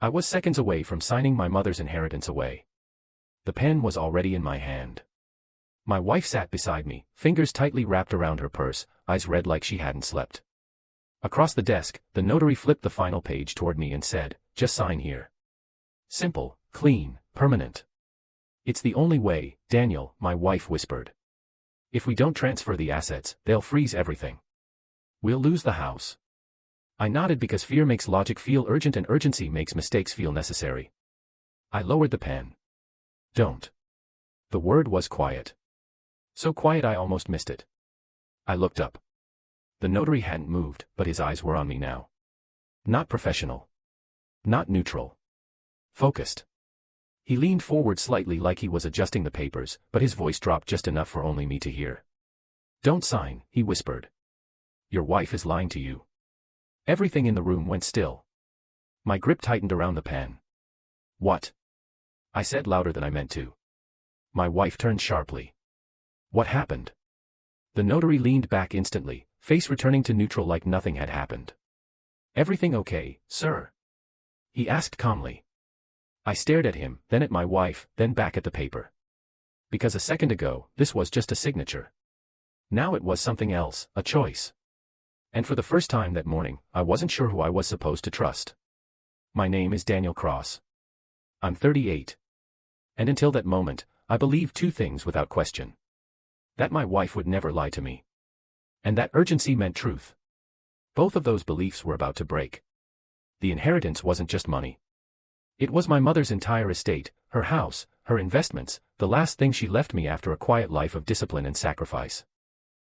I was seconds away from signing my mother's inheritance away. The pen was already in my hand. My wife sat beside me, fingers tightly wrapped around her purse, eyes red like she hadn't slept. Across the desk, the notary flipped the final page toward me and said, "Just sign here. Simple, clean, permanent." "It's the only way, Daniel," my wife whispered. "If we don't transfer the assets, they'll freeze everything. We'll lose the house." I nodded because fear makes logic feel urgent and urgency makes mistakes feel necessary. I lowered the pen. "Don't." The word was quiet. So quiet I almost missed it. I looked up. The notary hadn't moved, but his eyes were on me now. Not professional. Not neutral. Focused. He leaned forward slightly like he was adjusting the papers, but his voice dropped just enough for only me to hear. "Don't sign," he whispered. "Your wife is lying to you." Everything in the room went still. My grip tightened around the pen. "What?" I said louder than I meant to. My wife turned sharply. "What happened?" The notary leaned back instantly, face returning to neutral like nothing had happened. "Everything okay, sir?" he asked calmly. I stared at him, then at my wife, then back at the paper. Because a second ago, this was just a signature. Now it was something else, a choice. And for the first time that morning, I wasn't sure who I was supposed to trust. My name is Daniel Cross. I'm 38. And until that moment, I believed two things without question. That my wife would never lie to me. And that urgency meant truth. Both of those beliefs were about to break. The inheritance wasn't just money. It was my mother's entire estate, her house, her investments, the last thing she left me after a quiet life of discipline and sacrifice.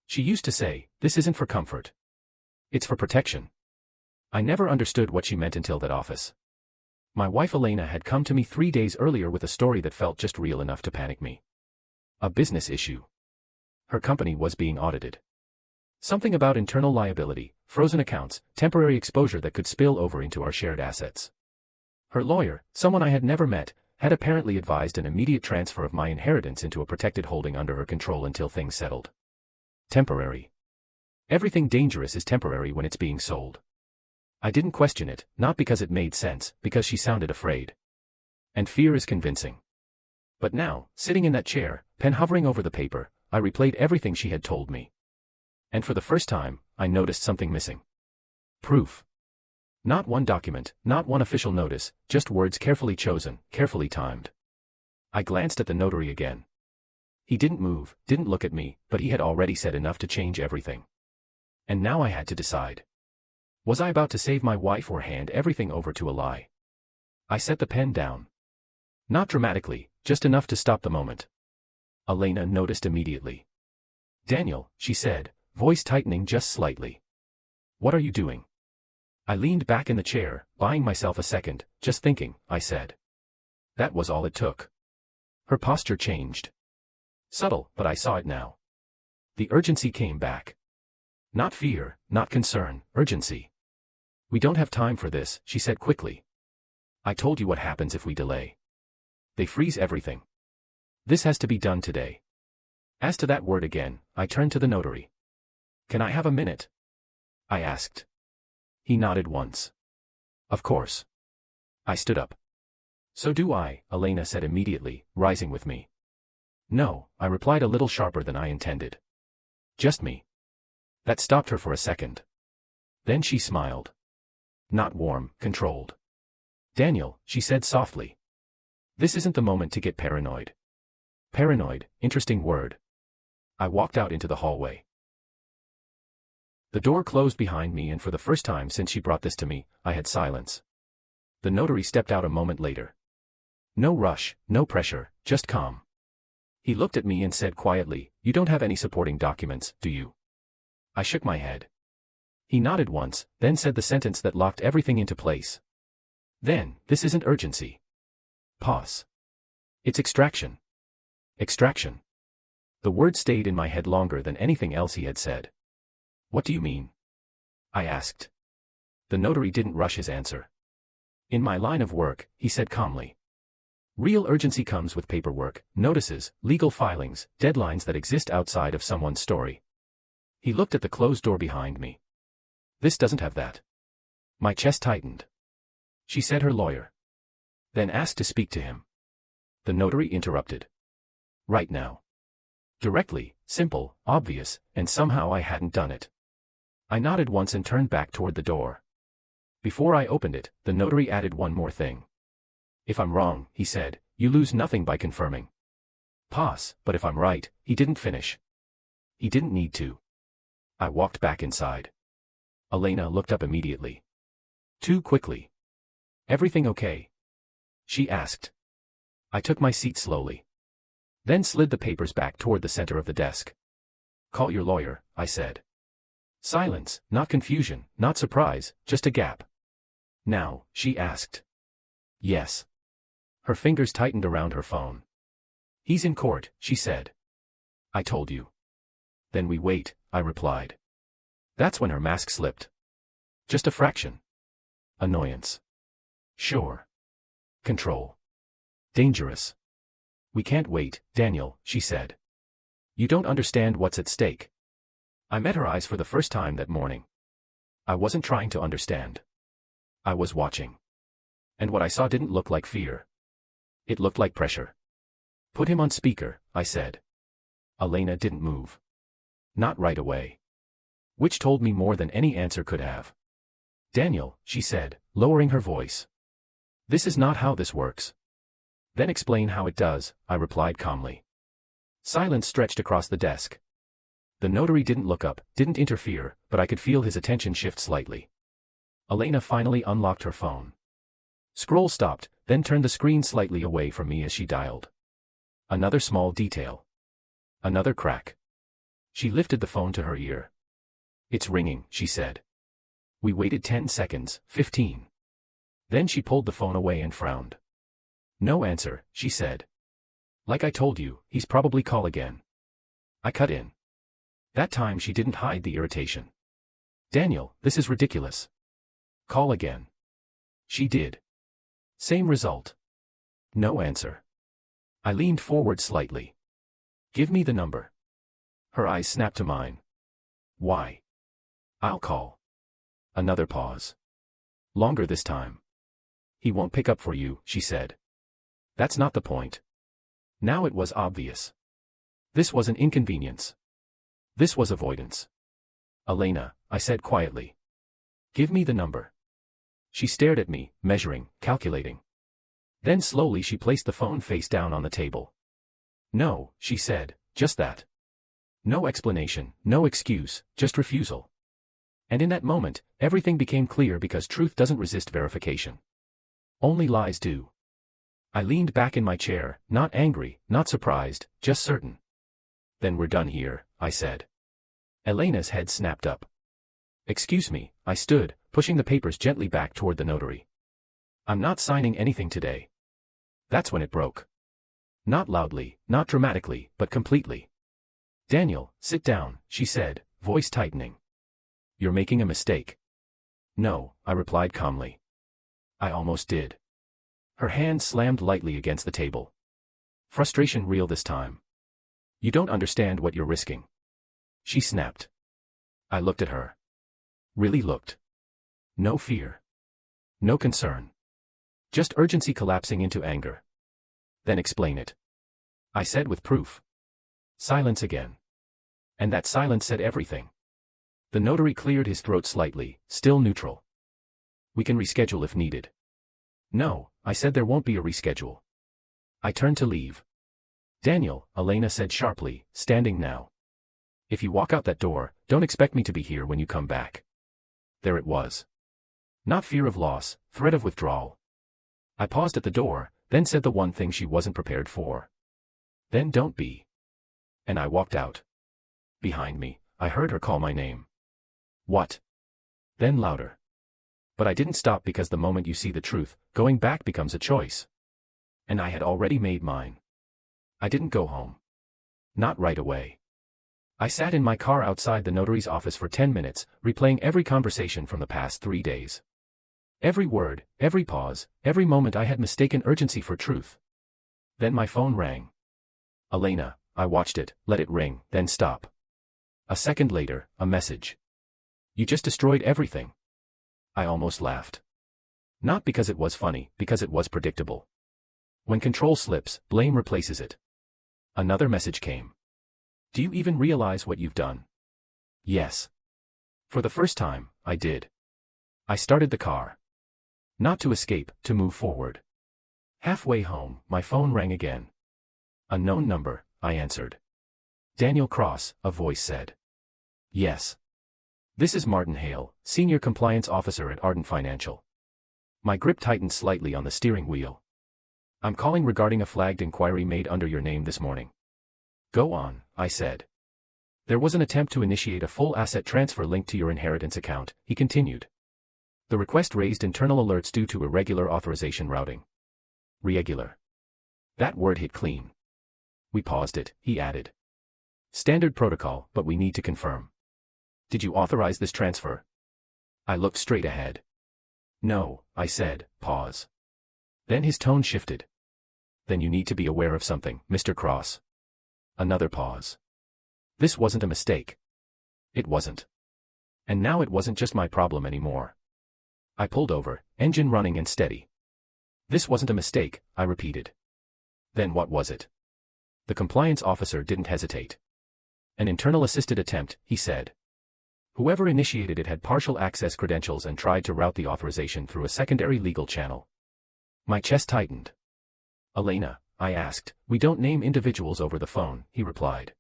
She used to say, "This isn't for comfort. It's for protection." I never understood what she meant until that office. My wife Elena had come to me 3 days earlier with a story that felt just real enough to panic me. A business issue. Her company was being audited. Something about internal liability, frozen accounts, temporary exposure that could spill over into our shared assets. Her lawyer, someone I had never met, had apparently advised an immediate transfer of my inheritance into a protected holding under her control until things settled. Temporary. Everything dangerous is temporary when it's being sold. I didn't question it, not because it made sense, because she sounded afraid. And fear is convincing. But now, sitting in that chair, pen hovering over the paper, I replayed everything she had told me. And for the first time, I noticed something missing. Proof. Not one document, not one official notice, just words carefully chosen, carefully timed. I glanced at the notary again. He didn't move, didn't look at me, but he had already said enough to change everything. And now I had to decide. Was I about to save my wife or hand everything over to a lie? I set the pen down. Not dramatically, just enough to stop the moment. Elena noticed immediately. "Daniel," she said, voice tightening just slightly. "What are you doing?" I leaned back in the chair, buying myself a second, just thinking, I said. That was all it took. Her posture changed. Subtle, but I saw it now. The urgency came back. Not fear, not concern, urgency. "We don't have time for this," she said quickly. "I told you what happens if we delay. They freeze everything. This has to be done today." As to that word again, I turned to the notary. "Can I have a minute?" I asked. He nodded once. "Of course." I stood up. "So do I," Elena said immediately, rising with me. "No," I replied a little sharper than I intended. "Just me." That stopped her for a second. Then she smiled. Not warm, controlled. "Daniel," she said softly. "This isn't the moment to get paranoid." Paranoid, interesting word. I walked out into the hallway. The door closed behind me, and for the first time since she brought this to me, I had silence. The notary stepped out a moment later. No rush, no pressure, just calm. He looked at me and said quietly, "You don't have any supporting documents, do you?" I shook my head. He nodded once, then said the sentence that locked everything into place. "Then, this isn't urgency. Pause. It's extraction." Extraction. The word stayed in my head longer than anything else he had said. "What do you mean?" I asked. The notary didn't rush his answer. "In my line of work," he said calmly. "Real urgency comes with paperwork, notices, legal filings, deadlines that exist outside of someone's story." He looked at the closed door behind me. "This doesn't have that." My chest tightened. She said her lawyer. Then asked to speak to him. The notary interrupted. Right now. Directly, simple, obvious, and somehow I hadn't done it. I nodded once and turned back toward the door. Before I opened it, the notary added one more thing. If I'm wrong, he said, you lose nothing by confirming. Pass, but if I'm right, he didn't finish. He didn't need to. I walked back inside. Elena looked up immediately. Too quickly. Everything okay? She asked. I took my seat slowly. Then slid the papers back toward the center of the desk. Call your lawyer, I said. Silence, not confusion, not surprise, just a gap. Now, she asked. Yes. Her fingers tightened around her phone. He's in court, she said. I told you. Then we wait, I replied. That's when her mask slipped. Just a fraction. Annoyance. Sure. Control. Dangerous. We can't wait, Daniel, she said. You don't understand what's at stake. I met her eyes for the first time that morning. I wasn't trying to understand. I was watching. And what I saw didn't look like fear. It looked like pressure. Put him on speaker, I said. Elena didn't move. Not right away. Which told me more than any answer could have. Daniel, she said, lowering her voice. This is not how this works. Then explain how it does, I replied calmly. Silence stretched across the desk. The notary didn't look up, didn't interfere, but I could feel his attention shift slightly. Elena finally unlocked her phone. Scroll stopped, then turned the screen slightly away from me as she dialed. Another small detail. Another crack. She lifted the phone to her ear. It's ringing, she said. We waited 10 seconds, 15. Then she pulled the phone away and frowned. No answer, she said. Like I told you, he's probably call again. I cut in. That time she didn't hide the irritation. Daniel, this is ridiculous. Call again. She did. Same result. No answer. I leaned forward slightly. Give me the number. Her eyes snapped to mine. Why? I'll call. Another pause. Longer this time. He won't pick up for you, she said. That's not the point. Now it was obvious. This was an inconvenience. This was avoidance. Elena, I said quietly. Give me the number. She stared at me, measuring, calculating. Then slowly she placed the phone face down on the table. No, she said, just that. No explanation, no excuse, just refusal. And in that moment, everything became clear because truth doesn't resist verification. Only lies do. I leaned back in my chair, not angry, not surprised, just certain. Then we're done here, I said. Elena's head snapped up. Excuse me, I stood, pushing the papers gently back toward the notary. I'm not signing anything today. That's when it broke. Not loudly, not dramatically, but completely. Daniel, sit down, she said, voice tightening. You're making a mistake. No, I replied calmly. I almost did. Her hand slammed lightly against the table. Frustration real this time. You don't understand what you're risking. She snapped. I looked at her. Really looked. No fear. No concern. Just urgency collapsing into anger. Then explain it. I said with proof. Silence again. And that silence said everything. The notary cleared his throat slightly, still neutral. We can reschedule if needed. No, I said there won't be a reschedule. I turned to leave. Daniel, Elena said sharply, standing now. If you walk out that door, don't expect me to be here when you come back. There it was. Not fear of loss, threat of withdrawal. I paused at the door, then said the one thing she wasn't prepared for. Then don't be. And I walked out. Behind me, I heard her call my name. What? Then louder. But I didn't stop because the moment you see the truth, going back becomes a choice. And I had already made mine. I didn't go home. Not right away. I sat in my car outside the notary's office for 10 minutes, replaying every conversation from the past 3 days. Every word, every pause, every moment I had mistaken urgency for truth. Then my phone rang. Elena, I watched it, let it ring, then stop. A second later, a message. You just destroyed everything. I almost laughed. Not because it was funny, because it was predictable. When control slips, blame replaces it. Another message came. Do you even realize what you've done? Yes. For the first time, I did. I started the car. Not to escape, to move forward. Halfway home, my phone rang again. Unknown number, I answered. Daniel Cross, a voice said. Yes. This is Martin Hale, Senior Compliance Officer at Ardent Financial. My grip tightened slightly on the steering wheel. I'm calling regarding a flagged inquiry made under your name this morning. Go on, I said. There was an attempt to initiate a full asset transfer linked to your inheritance account, he continued. The request raised internal alerts due to irregular authorization routing. Regular. That word hit clean. We paused it, he added. Standard protocol, but we need to confirm. Did you authorize this transfer? I looked straight ahead. No, I said, pause. Then his tone shifted. Then you need to be aware of something, Mr. Cross. Another pause. This wasn't a mistake. It wasn't. And now it wasn't just my problem anymore. I pulled over, engine running and steady. This wasn't a mistake, I repeated. Then what was it? The compliance officer didn't hesitate. An internal assisted attempt, he said. Whoever initiated it had partial access credentials and tried to route the authorization through a secondary legal channel. My chest tightened. Elena, I asked. We don't name individuals over the phone, he replied.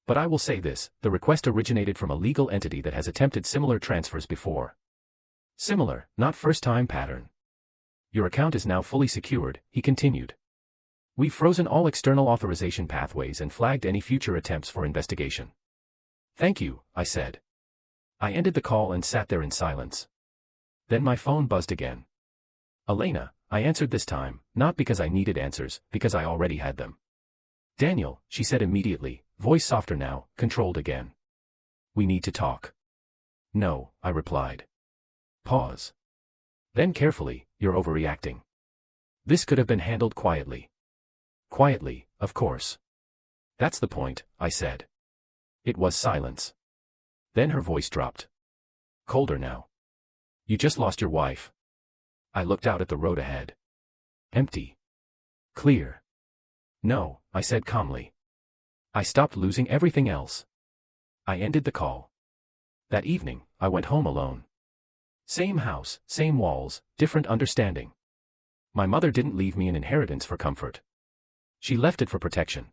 But I will say this, the request originated from a legal entity that has attempted similar transfers before. Similar, not first-time pattern. Your account is now fully secured, he continued. We've frozen all external authorization pathways and flagged any future attempts for investigation. Thank you, I said. I ended the call and sat there in silence. Then my phone buzzed again. Elena, I answered this time, not because I needed answers, because I already had them. Daniel, she said immediately, voice softer now, controlled again. We need to talk. No, I replied. Pause. Then carefully, you're overreacting. This could have been handled quietly. Quietly, of course. That's the point, I said. It was silence. Then her voice dropped. Colder now. You just lost your wife. I looked out at the road ahead. Empty. Clear. No, I said calmly. I stopped losing everything else. I ended the call. That evening, I went home alone. Same house, same walls, different understanding. My mother didn't leave me an inheritance for comfort. She left it for protection.